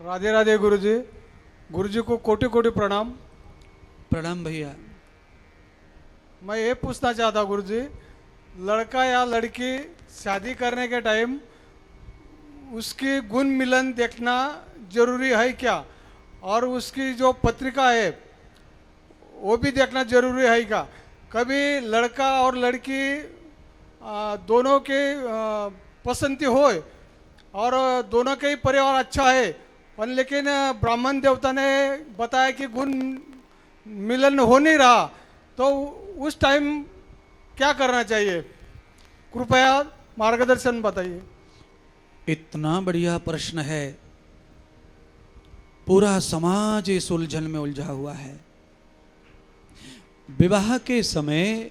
राधे राधे गुरुजी। गुरुजी को कोटि कोटि प्रणाम। प्रणाम भैया। मैं ये पूछना चाहता गुरुजी, लड़का या लड़की शादी करने के टाइम उसकी गुण मिलन देखना जरूरी है क्या, और उसकी जो पत्रिका है वो भी देखना जरूरी है क्या? कभी लड़का और लड़की दोनों के पसंद हो और दोनों का ही परिवार अच्छा है, पर लेकिन ब्राह्मण देवता ने बताया कि गुण मिलन हो नहीं रहा, तो उस टाइम क्या करना चाहिए? कृपया मार्गदर्शन बताइए। इतना बढ़िया प्रश्न है। पूरा समाज इस उलझन में उलझा हुआ है। विवाह के समय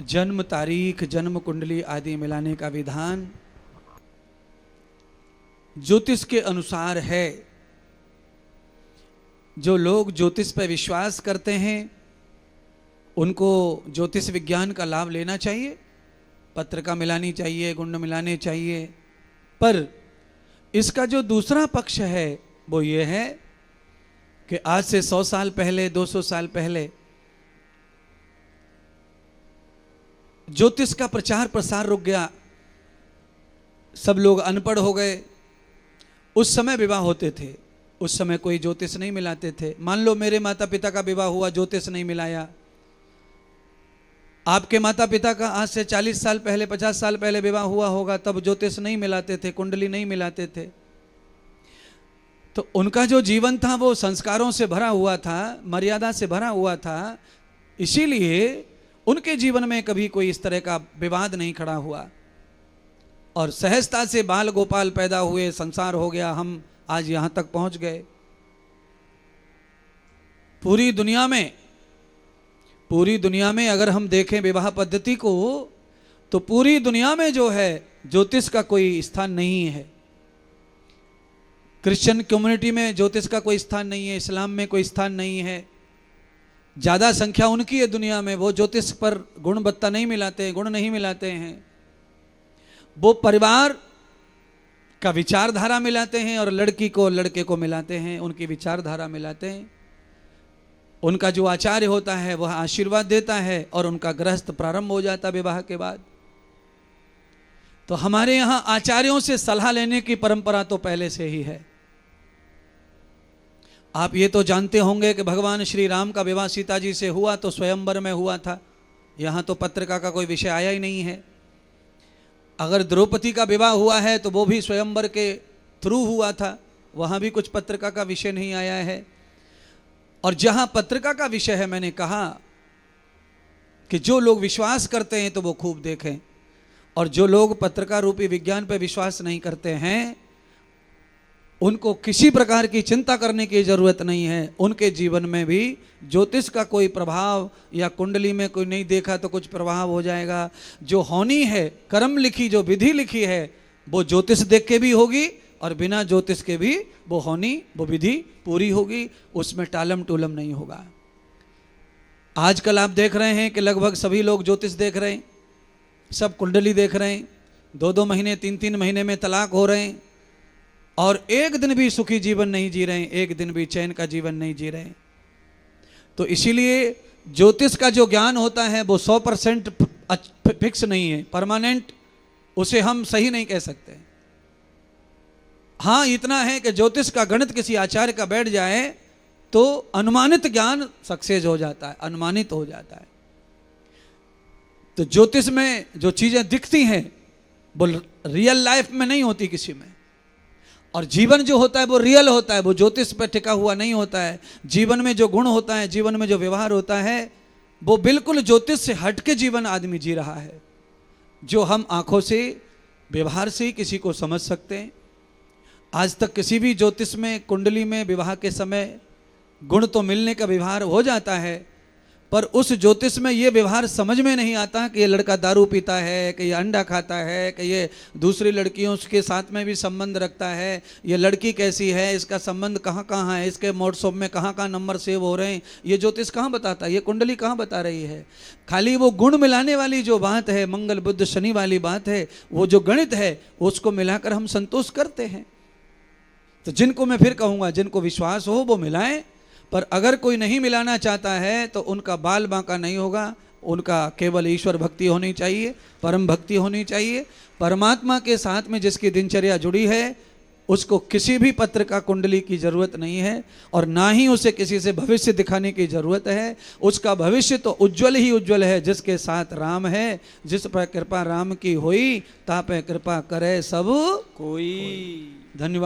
जन्म तारीख, जन्म कुंडली आदि मिलाने का विधान ज्योतिष के अनुसार है। जो लोग ज्योतिष पर विश्वास करते हैं उनको ज्योतिष विज्ञान का लाभ लेना चाहिए, पत्रिका मिलानी चाहिए, गुण मिलाने चाहिए। पर इसका जो दूसरा पक्ष है वो ये है कि आज से 100 साल पहले, 200 साल पहले ज्योतिष का प्रचार प्रसार रुक गया, सब लोग अनपढ़ हो गए। उस समय विवाह होते थे, उस समय कोई ज्योतिष नहीं मिलाते थे। मान लो मेरे माता पिता का विवाह हुआ, ज्योतिष नहीं मिलाया। आपके माता पिता का आज से 40 साल पहले, 50 साल पहले विवाह हुआ होगा, तब ज्योतिष नहीं मिलाते थे, कुंडली नहीं मिलाते थे। तो उनका जो जीवन था वो संस्कारों से भरा हुआ था, मर्यादा से भरा हुआ था, इसीलिए उनके जीवन में कभी कोई इस तरह का विवाद नहीं खड़ा हुआ और सहजता से बाल गोपाल पैदा हुए, संसार हो गया, हम आज यहां तक पहुंच गए। पूरी दुनिया में अगर हम देखें विवाह पद्धति को, तो पूरी दुनिया में जो है ज्योतिष का कोई स्थान नहीं है। क्रिश्चियन कम्युनिटी में ज्योतिष का कोई स्थान नहीं है, इस्लाम में कोई स्थान नहीं है। ज्यादा संख्या उनकी है दुनिया में, वो ज्योतिष पर गुणवत्ता नहीं मिलाते हैं, गुण नहीं मिलाते हैं। वो परिवार का विचारधारा मिलाते हैं और लड़की को लड़के को मिलाते हैं, उनकी विचारधारा मिलाते हैं। उनका जो आचार्य होता है वह आशीर्वाद देता है और उनका गृहस्थ प्रारंभ हो जाता विवाह के बाद। तो हमारे यहां आचार्यों से सलाह लेने की परंपरा तो पहले से ही है। आप ये तो जानते होंगे कि भगवान श्री राम का विवाह सीता जी से हुआ तो स्वयंवर में हुआ था। यहां तो पत्रिका का कोई विषय आया ही नहीं है। अगर द्रौपदी का विवाह हुआ है तो वो भी स्वयंवर के थ्रू हुआ था, वहां भी कुछ पत्रिका का विषय नहीं आया है। और जहां पत्रिका का विषय है, मैंने कहा कि जो लोग विश्वास करते हैं तो वो खूब देखें, और जो लोग पत्रिका रूपी विज्ञान पर विश्वास नहीं करते हैं उनको किसी प्रकार की चिंता करने की जरूरत नहीं है। उनके जीवन में भी ज्योतिष का कोई प्रभाव या कुंडली में कोई नहीं देखा तो कुछ प्रभाव हो जाएगा। जो होनी है, कर्म लिखी, जो विधि लिखी है, वो ज्योतिष देख के भी होगी और बिना ज्योतिष के भी वो होनी, वो विधि पूरी होगी, उसमें टालम टूलम नहीं होगा। आजकल आप देख रहे हैं कि लगभग सभी लोग ज्योतिष देख रहे हैं, सब कुंडली देख रहे हैं, 2-2 महीने, 3-3 महीने में तलाक हो रहे हैं और एक दिन भी सुखी जीवन नहीं जी रहे हैं, एक दिन भी चैन का जीवन नहीं जी रहे हैं। तो इसीलिए ज्योतिष का जो ज्ञान होता है वो 100% फिक्स नहीं है, परमानेंट उसे हम सही नहीं कह सकते। हाँ, इतना है कि ज्योतिष का गणित किसी आचार्य का बैठ जाए तो अनुमानित ज्ञान सक्सेस हो जाता है, अनुमानित हो जाता है। तो ज्योतिष में जो चीजें दिखती हैं वो रियल लाइफ में नहीं होती किसी में, और जीवन जो होता है वो रियल होता है, वो ज्योतिष पर टिका हुआ नहीं होता है। जीवन में जो गुण होता है, जीवन में जो व्यवहार होता है, वो बिल्कुल ज्योतिष से हटके जीवन आदमी जी रहा है, जो हम आंखों से, व्यवहार से ही किसी को समझ सकते हैं। आज तक किसी भी ज्योतिष में, कुंडली में विवाह के समय गुण तो मिलने का व्यवहार हो जाता है, पर उस ज्योतिष में ये व्यवहार समझ में नहीं आता कि ये लड़का दारू पीता है, कि ये अंडा खाता है, कि ये दूसरी लड़कियों के साथ में भी संबंध रखता है, ये लड़की कैसी है, इसका संबंध कहाँ कहाँ है, इसके व्हाट्सएप में कहाँ कहाँ नंबर सेव हो रहे हैं, ये ज्योतिष कहाँ बताता है, ये कुंडली कहाँ बता रही है। खाली वो गुण मिलाने वाली जो बात है, मंगल बुध शनि वाली बात है, वो जो गणित है उसको मिलाकर हम संतोष करते हैं। तो जिनको मैं फिर कहूँगा, जिनको विश्वास हो वो मिलाएं, पर अगर कोई नहीं मिलाना चाहता है तो उनका बाल बांका नहीं होगा, उनका केवल ईश्वर भक्ति होनी चाहिए, परम भक्ति होनी चाहिए। परमात्मा के साथ में जिसकी दिनचर्या जुड़ी है उसको किसी भी पत्र का कुंडली की जरूरत नहीं है, और ना ही उसे किसी से भविष्य दिखाने की जरूरत है। उसका भविष्य तो उज्जवल ही उज्जवल है, जिसके साथ राम है। जिस पर कृपा राम की होई, ता पे कृपा करे सब कोई। धन्यवाद।